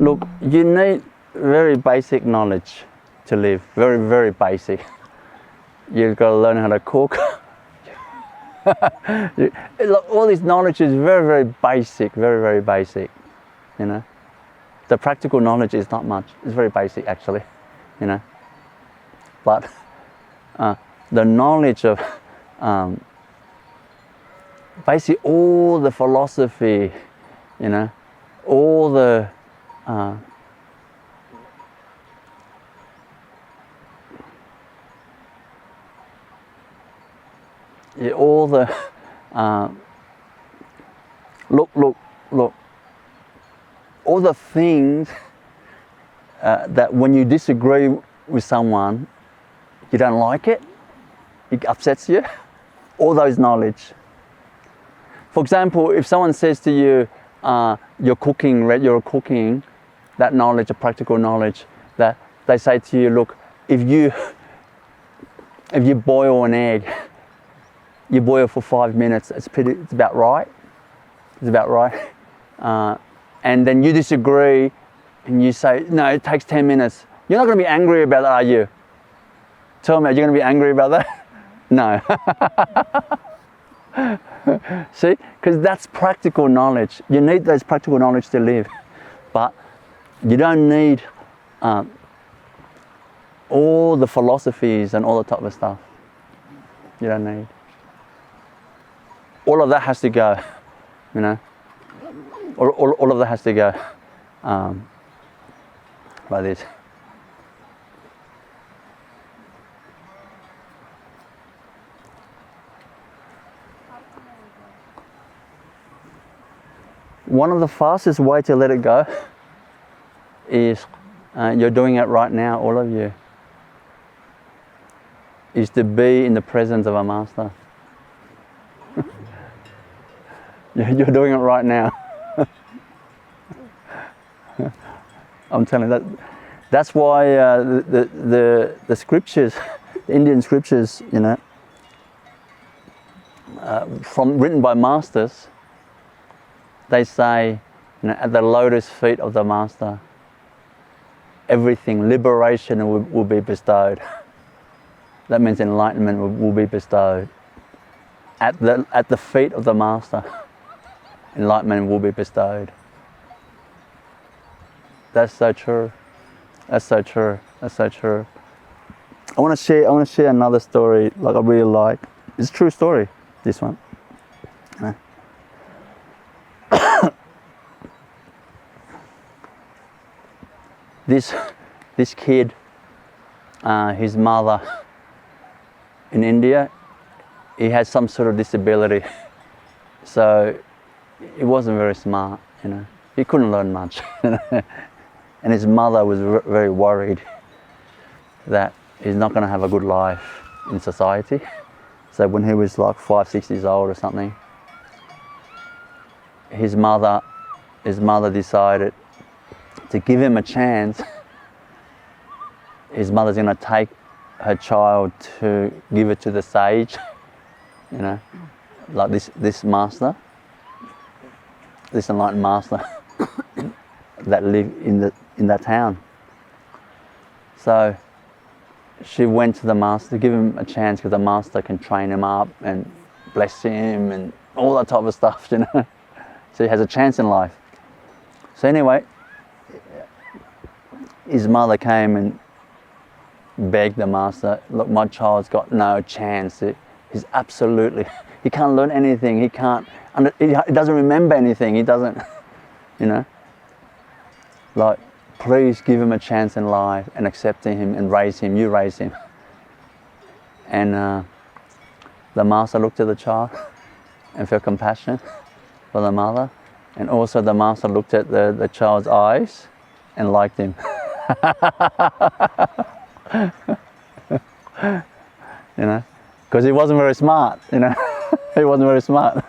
Look, you need very basic knowledge to live. Very, very basic. You've got to learn how to cook. All this knowledge is very, very basic. Very, very basic. You know, the practical knowledge is not much. It's very basic, actually. You know, but the knowledge of basically all the philosophy, you know, all the look, all the things that when you disagree with someone, you don't like it, it upsets you, all those knowledge. For example, if someone says to you, you're cooking, that knowledge, a practical knowledge, that they say to you, look, if you boil an egg, you boil for 5 minutes, it's about right. It's about right. And then you disagree and you say, no, it takes 10 minutes. You're not going to be angry about that, are you? Tell me, are you going to be angry about that? No. See, because that's practical knowledge. You need those practical knowledge to live. But you don't need all the philosophies and all the type of stuff. You don't need. All of that has to go, you know. All of that has to go like this. One of the fastest way to let it go is, you're doing it right now, all of you, is to be in the presence of a master. You're doing it right now. I'm telling you that. That's why the scriptures, the Indian scriptures, you know, written by masters, they say, you know, at the lotus feet of the master, everything, liberation will be bestowed. That means enlightenment will be bestowed. At the feet of the master, enlightenment will be bestowed. That's so true. That's so true. That's so true. I want to share another story, like I really like. It's a true story, this one. This kid, his mother in India, he had some sort of disability, so he wasn't very smart, you know. He couldn't learn much, and his mother was very worried that he's not going to have a good life in society. So when he was like 5, 6 years old or something, his mother decided to give him a chance. His mother's going to take her child to give it to the sage, you know, like this master, this enlightened master that lived in that town. So she went to the master to give him a chance, because the master can train him up and bless him and all that type of stuff, you know. So he has a chance in life. So anyway, his mother came and begged the master, look, my child's got no chance. He's absolutely, he can't learn anything. He doesn't remember anything. He doesn't, you know. Like, please give him a chance in life and accept him and raise him. You raise him. And the master looked at the child and felt compassion for the mother. And also the master looked at the child's eyes and liked him. You know, because he wasn't very smart, you know. He wasn't very smart.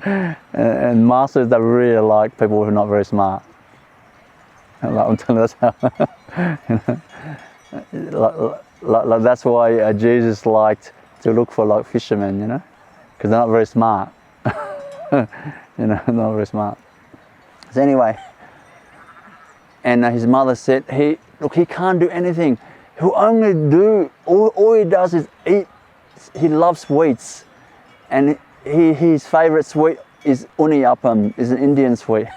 and masters that really like people who are not very smart. I'm telling you, that's how, you know, like that's why Jesus liked to look for like fishermen, you know, because they're not very smart. You know, not very smart. So anyway, And his mother said, look, he can't do anything. He'll only do, all he does is eat. He loves sweets. And his favorite sweet is uniappam, is an Indian sweet.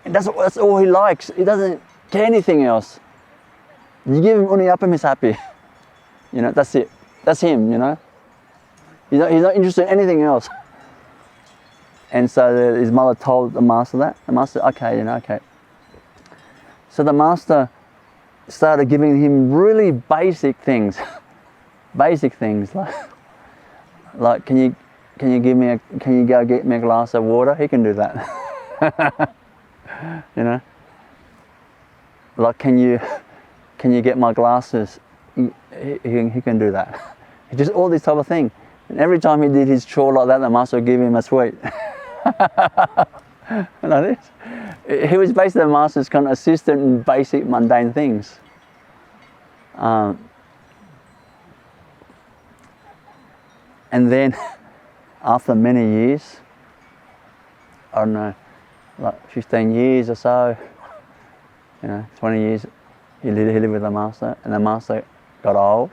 And that's all he likes. He doesn't care anything else. You give him uniappam, he's happy. You know, that's it. That's him, you know. He's not interested in anything else. And so his mother told the master that. The master said, okay, you know, okay. So the master started giving him really basic things. Basic things like can you go get me a glass of water? He can do that. You know. Like can you get my glasses? He can do that. Just all this type of thing. And every time he did his chore like that, the master would give him a sweet. Like this. He was basically the master's kind of assistant in basic mundane things. And then after many years, I don't know, like 15 years or so, you know, 20 years, he lived with the master, and the master got old,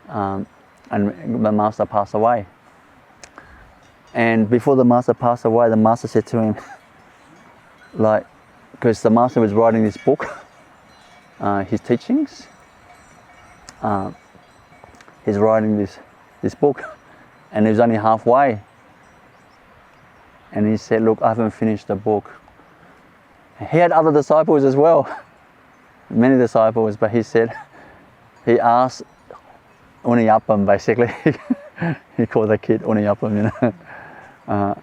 and the master passed away. And before the master passed away, the master said to him, like, because the master was writing this book, his teachings, he's writing this book, and he was only halfway. And he said, look, I haven't finished the book. He had other disciples as well, many disciples, but he said, he asked uniappam basically. He called the kid uniappam, you know.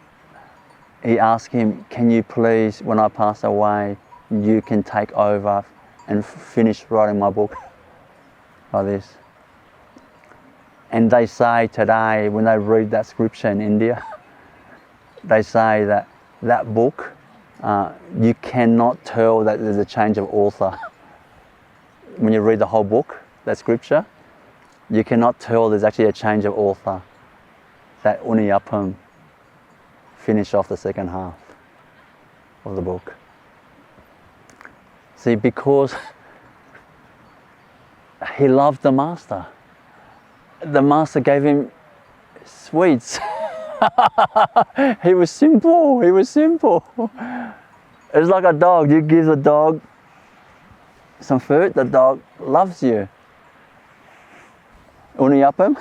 He asked him, can you please, when I pass away, you can take over and finish writing my book, like this. And they say today, when they read that scripture in India, they say that that book, you cannot tell that there's a change of author. When you read the whole book, that scripture, you cannot tell there's actually a change of author. That uniappam finish off the second half of the book. See, because he loved the master. The master gave him sweets. He was simple. He was simple. It's like a dog. You give the dog some food, the dog loves you. Uniappam,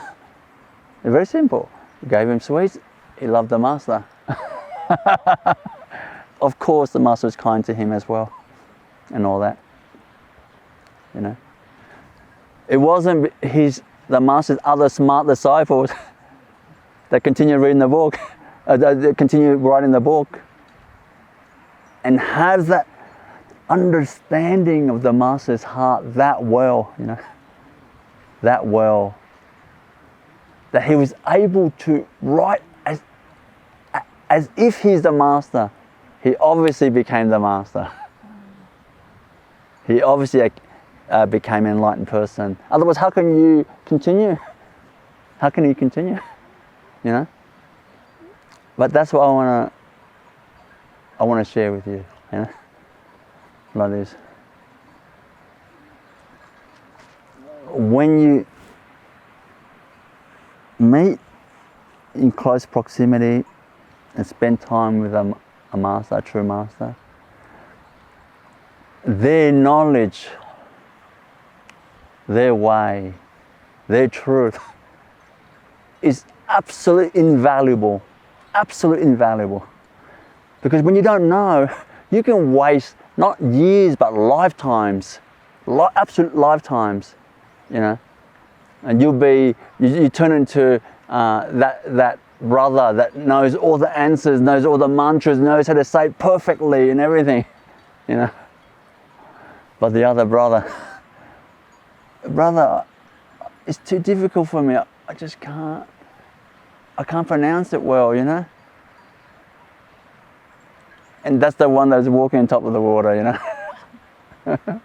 very simple. You gave him sweets, he loved the master. Of course, the master was kind to him as well, and all that. You know, it wasn't the master's other smart disciples that continued reading the book, that continued writing the book, and has that understanding of the master's heart that well, you know, that well, that he was able to write as if he's the master. He obviously became the master. He obviously became an enlightened person. Otherwise, how can you continue? How can you continue? You know? But that's what I want to share with you, you know? Like this. When you meet in close proximity and spend time with a master, a true master, their knowledge, their way, their truth is absolutely invaluable. Absolutely invaluable. Because when you don't know, you can waste not years but lifetimes, absolute lifetimes, you know. And you turn into that brother that knows all the answers, knows all the mantras, knows how to say it perfectly and everything, you know. But the other brother, it's too difficult for me. I just can't. I can't pronounce it well, you know. And that's the one that's walking on top of the water, you know.